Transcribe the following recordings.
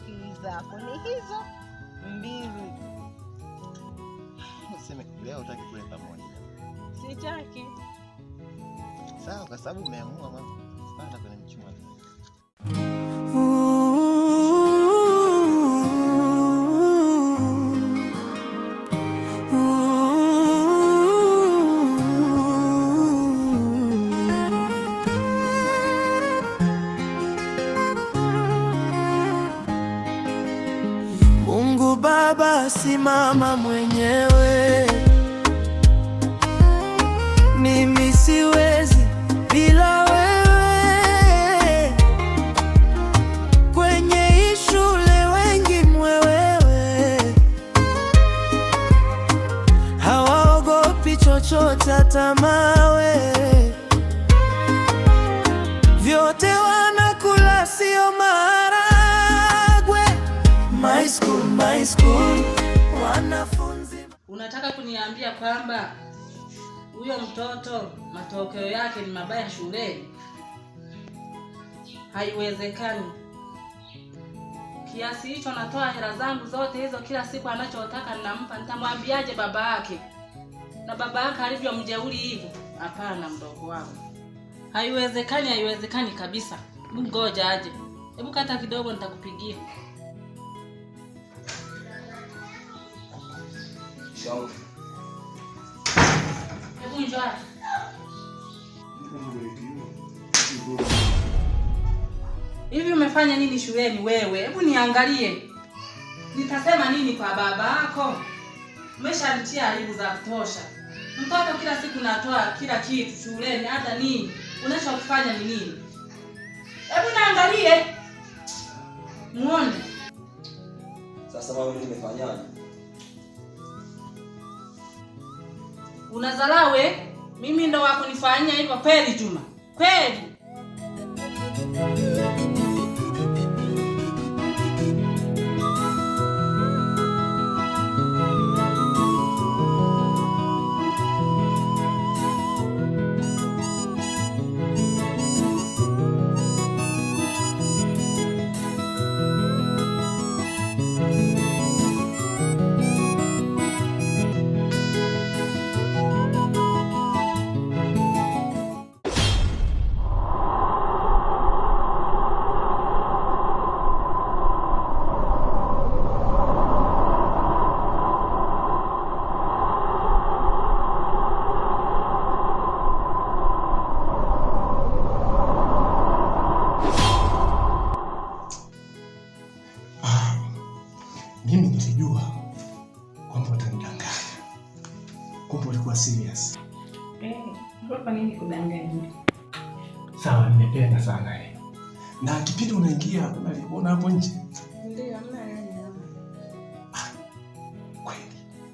akili zako ni hizo mbili. Useme leo utaki kule pamoja. Sitaki. Sawa, kwa sababu umeamua mama. Panda kwenye mchuma. Mungu Baba, simama mwenyewe. Mimi siwezi bila wewe. Kwenye hii shule wengi mwewewe, hawaogopi chochote hata mawe. Vyote wanakula sio maharagwe. My school, wanafunzi. Unataka kuniambia kwamba huyo mtoto matokeo yake ni mabaya shuleni? Haiwezekani. Kiasi hicho natoa hela zangu zote hizo, kila siku anachotaka ninampa. Nitamwambiaje baba yake? Na baba yake alivyo mjeuri hivyo? Hapana mdogo wangu. Haiwezekani kabisa. Ngoja aje. Hebu kata kidogo nitakupigia. Sawa. Hebu njoo. Hivi umefanya nini shuleni wewe? Hebu niangalie. Nitasema nini kwa baba yako? Umeshanitia aibu za kutosha. Mtoto kila siku natoa kila kitu shuleni, hata nini? Unachokifanya ni nini? Hebu niangalie. Muone. Sasa mama, mimi nimefanyaje? Unazalawe? Mimi ndo wako nifanyia hivyo kweli Juma? Kweli? Mimi nilijua kwamba utanidanganya. Kumbe ulikuwa serious. Kwa nini kudanganya? Sawa, nimependa sana hiyo. Na kipindi unaingia unaliona hapo nje? Ndio, mna yani.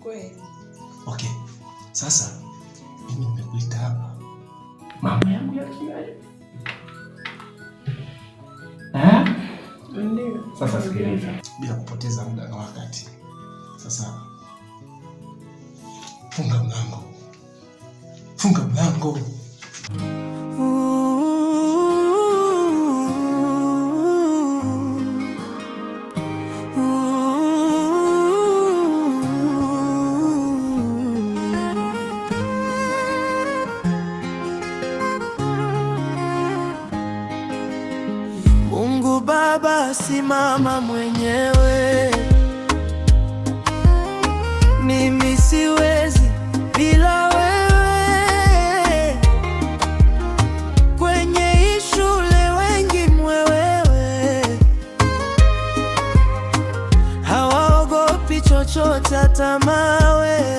Kweli. Okay. Sasa mimi nimekuita hapa. Mama yangu ya kiaje? Ndio. Sasa sikiliza, bila kupoteza muda na wakati. Sasa funga mlango. Mungu Baba, simama mwenyewe. Mimi siwezi bila wewe. Kwenye hii shule wengi mwewewe, hawaogopi chochote hata mawe.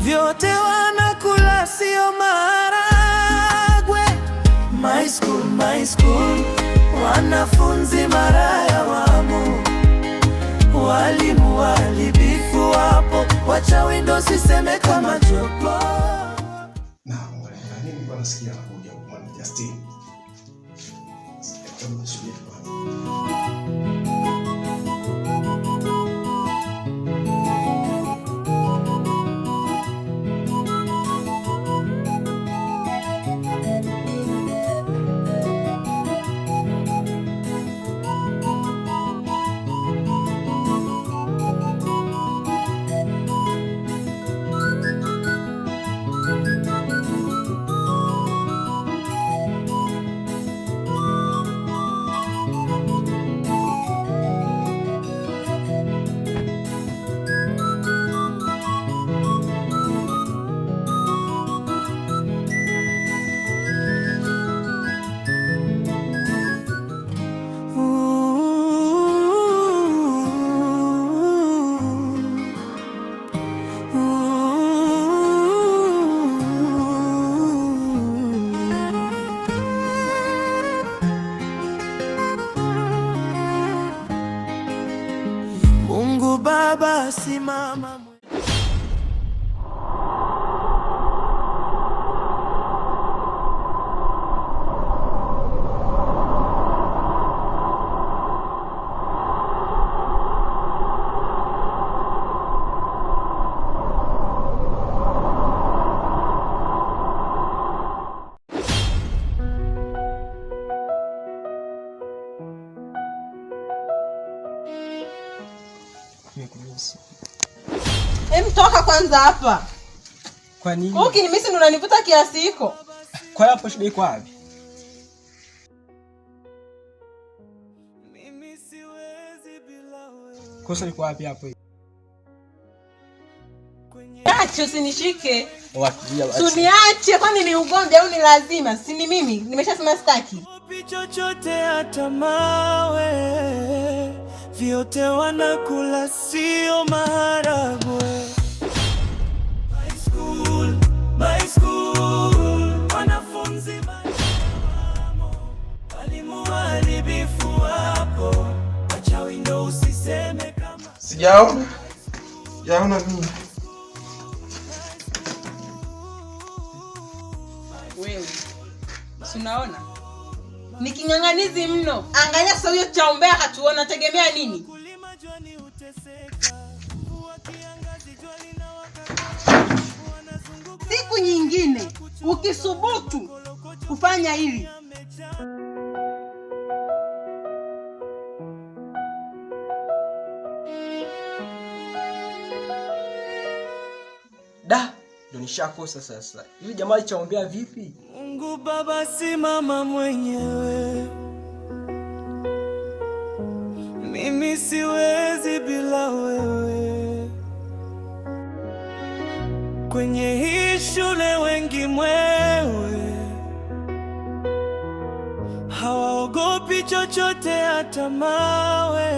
Vyote wanakula sio maharagwe. My school, wanafunzi maraya wamo. Walimu walibifu wapo, wachawi ndo siseme kama jopo. Na nini kwa nasikia anakuja kwa Justin? Hebu subiri kwanza. Baba simama. Toka kwanza hapa. Kwa nini? Ukinimisi ndo unanivuta kiasi hiko. Kwa hapo shida iko wapi? Mimi siwezi bila wewe. Kosa liko wapi hapo? Acha usinishike. Wakilia basi. Uniache, kwani ni ugomvi au ni lazima? Si ni mimi, nimeshasema sitaki. Chochote hata mawe, vyote wanakula sio maharagwe. My school, wanafunzi maamo, walimu walibifu hapo, wachawi ndo usiseme kama Sijaona mimi. Wewe, si unaona? Ni king'ang'anizi mno. Angalia sasa huyo chaombea hatuona, tegemea nini? Siku nyingine ukisubutu kufanya hili, Da, ndo nishakosa sasa. Hivi jamaa alichaombea vipi? Mungu Baba simama mwenyewe. Mimi siwezi bila wewe. Kwenye hii shule wengi mwewe, hawaogopi chochote hata mawe,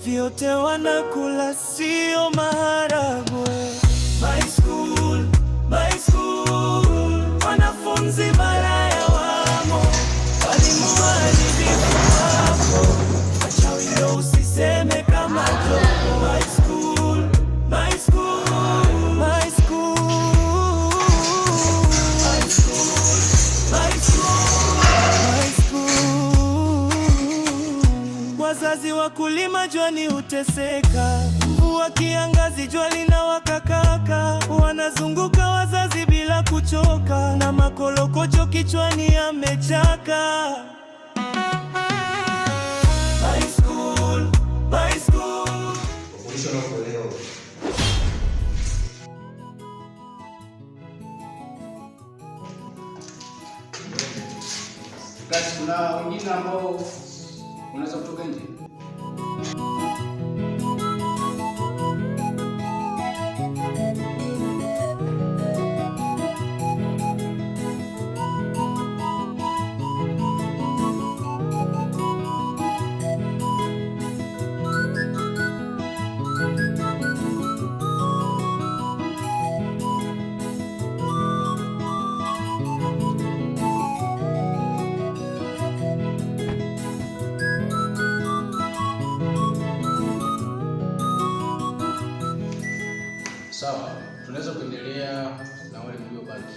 vyote wanakula sio maharagwe. My school, wanafunzi malaya wamo, walimu walibifu hapo, wachawi ndo usiseme kama jogo. My school, my school, my school, my school, my school, my school. Wazazi wakulima jwani uteseka, mvua kiangazi jua linawaka kaka, wanazunguka wazazi bila kuchoka, na makolokocho kichwani yamechaka. My school, my school. Kasi kuna wengine ambao unaweza kutoka nje. Sawa, tunaweza kuendelea na wale mliobaki.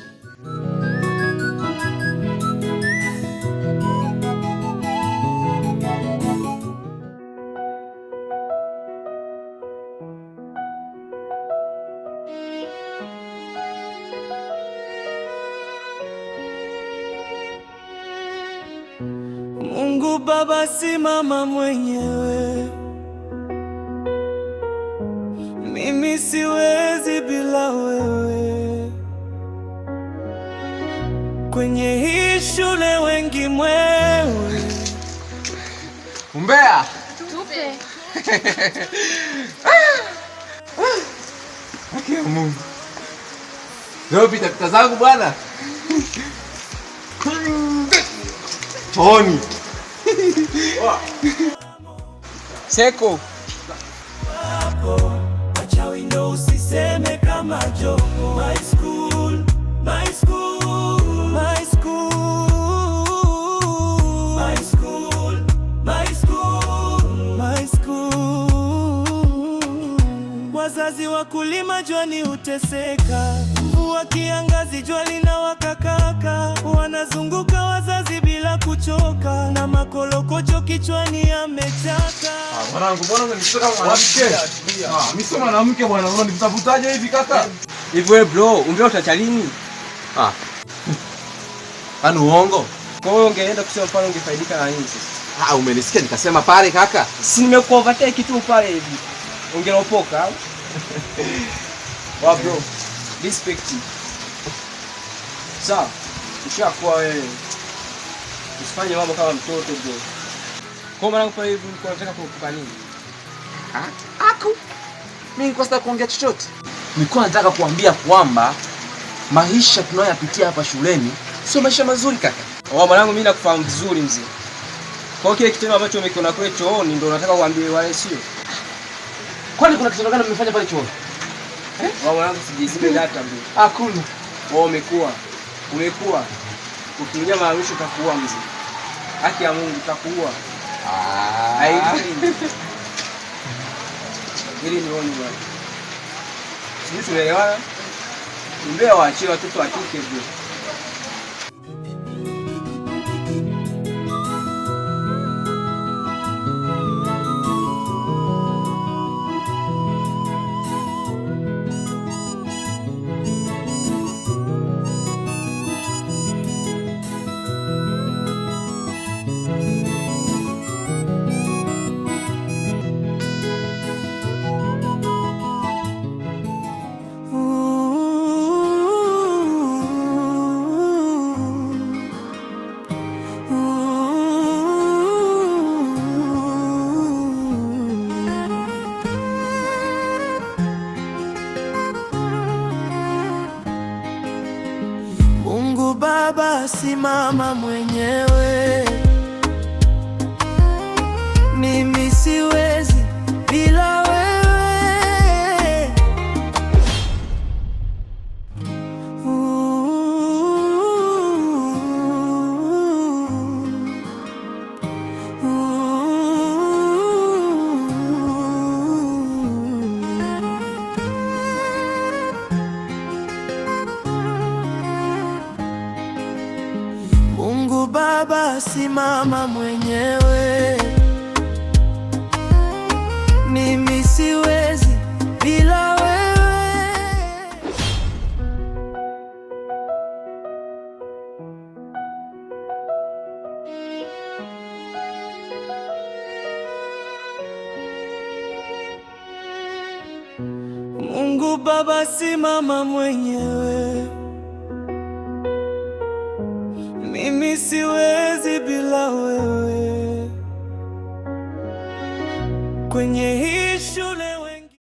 Mungu Baba simama mwenyewe. Mimi siwezi bila wewe. Kwenye hii shule wengi mwewe. Umbea. tupe. Haki ya Mungu. Leo pita zangu bwana. Toni. Seko. Wachawi ndo usiseme kama jogo. My school, my school, my school, my school, my school, my school. wakulima jwani huteseka, mvua kiangazi jua linawaka kaka, wanazunguka wazazi bila kuchoka, na makolokocho kichwani yamechaka. Mwanangu, mbona unanishika mwanamke? Mimi sio mwanamke bwana, unanivutaje hivi kaka? Hivi wewe bro, umbea utacha lini? Kwani uongo? Kwa hiyo ungeenda kusema pale ungefaidika na nini sasa? Umenisikia nikasema pale kaka? Si nimekuovertake tu pale hivi. Ungelopoka au? Wa bro, respect. Sawa, ushakuwa wewe. Usifanye mambo kama mtoto bro. Kwa maana pale hivi ulikuwa unataka kuepuka nini? Aku. Mimi nilikuwa sitaki kuongea chochote. Nilikuwa nataka kuambia kwamba maisha tunayoyapitia hapa shuleni sio maisha mazuri kaka. Mwanangu, mimi nakufahamu vizuri mzee. Kwa kile kitendo ambacho umekiona kule chooni ndio unataka kuambia wale sio? Kwani kuna kitendo gani mmefanya pale chooni? Mwanangu, sijisipe data mzee. Hakuna. Umekuwa. Ukiingia maarufu utakuwa mzee. Haki ya Mungu utakuwa. Hili ni oni bwana. Sisi tunaelewana. Mbea waachie watoto wa kike bro. Mungu Baba, simama mwenyewe, mimi siwezi bila wewe. Mungu Baba, simama mwenyewe, mimi siwezi bila wewe. Mungu Baba, simama mwenyewe, mimi siwezi bila wewe. Kwenye hii shule